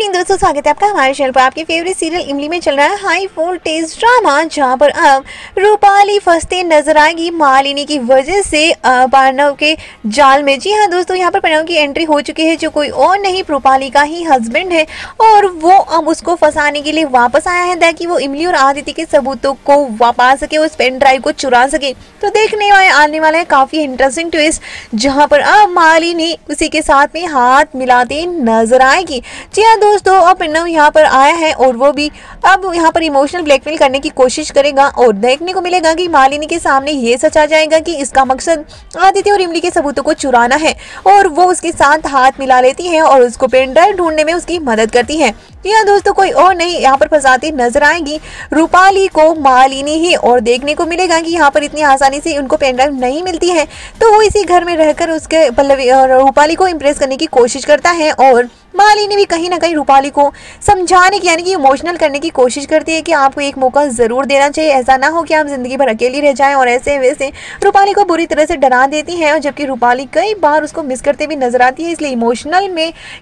दोस्तों स्वागत है आपका हमारे चैनल पर। आपके फेवरेट सीरियल इमली में चल रहा है हाई वोल्टेज ड्रामा, जहां पर अब रूपाली फंसते नजर आएगी मालिनी की वजह से प्रणव के जाल में। जी हाँ दोस्तों, यहाँ पर प्रणव की एंट्री हो चुकी है, जो कोई और नहीं रूपाली का ही हस्बैंड है, और वो अब उसको फंसाने के लिए वापस आया है ताकि वो इमली और आदित्य के सबूतों को वापा सके, उस पेन ड्राइव को चुरा सके। तो देखने आने वाला है काफी इंटरेस्टिंग ट्विस्ट, जहाँ पर अब मालिनी उसी के साथ में हाथ मिलाते नजर आएगी। जी हाँ दोस्तों, अब प्रणव यहाँ पर आया है और वो भी अब यहाँ पर इमोशनल ब्लैकमेल करने की कोशिश करेगा, और देखने को मिलेगा कि मालिनी के सामने ये सच आ जाएगा कि इसका मकसद आदित्य और इमली के सबूतों को चुराना है, और वो उसके साथ हाथ मिला लेती है और उसको पेन ड्राइव ढूंढने में उसकी मदद करती है। यह दोस्तों कोई और नहीं यहाँ पर फंसाती नजर आएगी रूपाली को मालिनी ही, और देखने को मिलेगा कि यहाँ पर इतनी आसानी से उनको पेन ड्राइव नहीं मिलती है, तो वो इसी घर में रहकर उसके पल्लवी और रूपाली को इम्प्रेस करने की कोशिश करता है, और मालिनी भी कहीं ना कहीं रूपाली को समझाने की यानी कि इमोशनल करने की कोशिश करती है कि आपको एक मौका जरूर देना चाहिए, ऐसा ना हो कि आप जिंदगी भर अकेली रह जाएं, और ऐसे वैसे रूपाली को बुरी तरह से डरा देती है, और जबकि रूपाली कई बार उसको मिस करते भी नजर आती है, इसलिए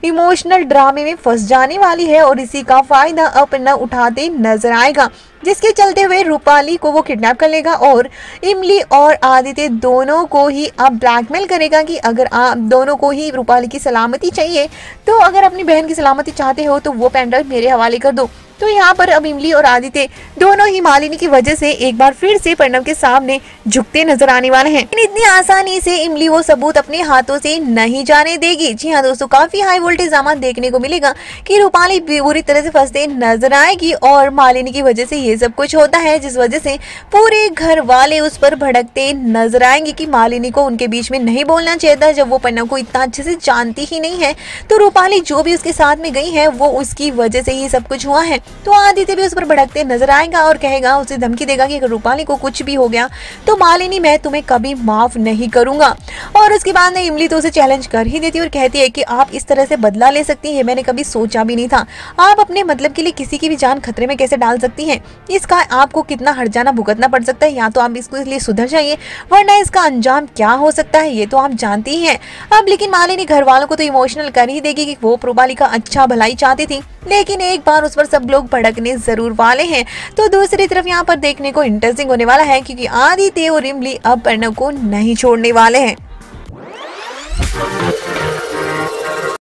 इमोशनल ड्रामे में फंस जाने वाली है, और इसी का फायदा अब न उठाते नजर आएगा, जिसके चलते हुए रूपाली को वो किडनैप कर लेगा और इमली और आदित्य दोनों को ही अब ब्लैकमेल करेगा कि अगर आप दोनों को ही रूपाली की सलामती चाहिए, तो अगर अपनी बहन की सलामती चाहते हो तो वो पेन ड्राइव मेरे हवाले कर दो। तो यहाँ पर अब इमली और आदित्य दोनों ही मालिनी की वजह से एक बार फिर से प्रणव के सामने झुकते नजर आने वाले हैं। इतनी आसानी से इमली वो सबूत अपने हाथों से नहीं जाने देगी। जी हाँ दोस्तों, काफी हाई वोल्टेज ड्रामा देखने को मिलेगा कि रूपाली बुरी तरह से फंसते नजर आएगी, और मालिनी की वजह से ये सब कुछ होता है, जिस वजह से पूरे घर वाले उस पर भड़कते नजर आएंगे कि मालिनी को उनके बीच में नहीं बोलना चाहिए था, जब वो प्रणव को इतना अच्छे से जानती ही नहीं है। तो रूपाली जो भी उसके साथ में गई है वो उसकी वजह से ही सब कुछ हुआ है। तो आदित्य भी उस पर भड़कते नजर आएगा और कहेगा, उसे धमकी देगा कि अगर रूपाली को कुछ भी हो गया तो मालिनी मैं तुम्हें कभी माफ नहीं करूंगा। और उसके बाद में इमली तो उसे चैलेंज कर ही देती है और कहती है कि आप इस तरह से बदला ले सकती हैं, मैंने कभी सोचा भी नहीं था। आप अपने मतलब के लिए किसी की भी जान खतरे में कैसे डाल सकती हैं? इसका आपको कितना हर्जाना भुगतना पड़ सकता है, या तो आप इसको इसलिए सुधर जाइए, वरना इसका अंजाम क्या हो सकता है ये तो आप जानती ही हैं। अब लेकिन मालिनी घर वालों को तो इमोशनल कर ही देगी कि वो रूपाली का अच्छा भलाई चाहती थी, लेकिन एक बार उस पर सब लोग भड़कने जरूर वाले हैं। तो दूसरी तरफ यहाँ पर देखने को इंटरेस्टिंग होने वाला है, क्योंकि आदित्य और इमली अब प्रणव को नहीं छोड़ने वाले हैं।